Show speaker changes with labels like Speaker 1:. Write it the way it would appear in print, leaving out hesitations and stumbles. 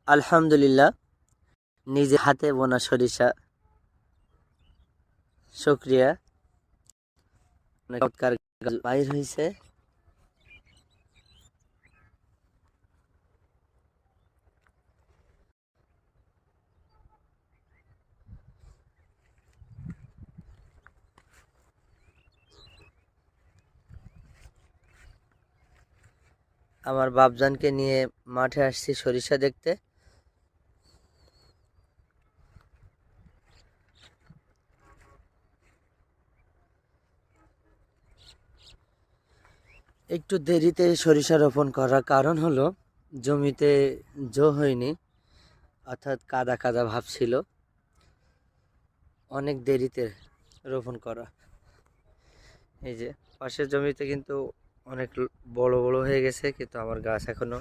Speaker 1: আলহামদুলিল্লাহ, নিজে হাতে বোনা সরিষা। শুকরিয়া। অনেক চমৎকার বাইর হয়েছে। আমার বাপজানকে নিয়ে মাঠে আসছি সরিষা দেখতে। একটু দেরিতে সরিষা রোপণ করার কারণ হলো জমিতে জো হয়নি, অর্থাৎ কাদা কাদা ভাব ছিল। অনেক দেরিতে রোপণ করা। এই যে পাশের জমিতে কিন্তু অনেক বড় বড় হয়ে গেছে, কিন্তু আমার গাছ এখনো